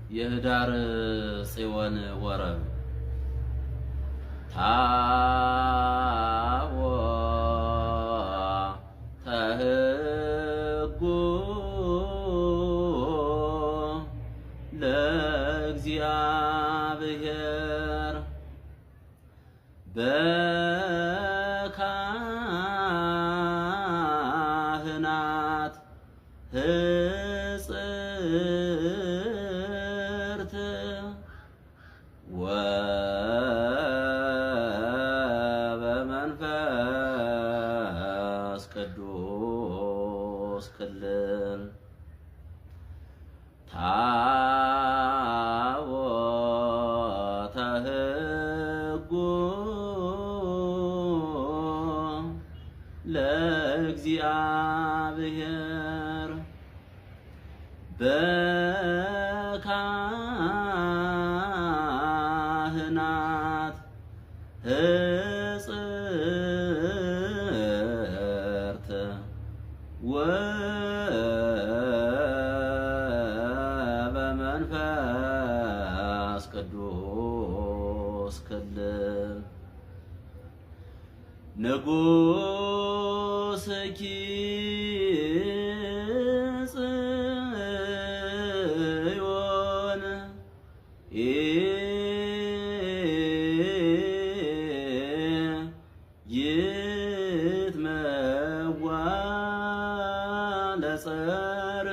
የህዳር ጽዮን ወረብ ታቦተ ሕጉ ለእግዚአብሔር በካህናት ሕጽርት ወበመንፈስ ቅዱስ ክልል ታቦተ ሕጉ ለእግዚአብሔር በካህናት ሕጽርት ወበመንፈስ ቅዱስ ክልል ንጉሥኪ ጽዮን ይትመዋ ለጸር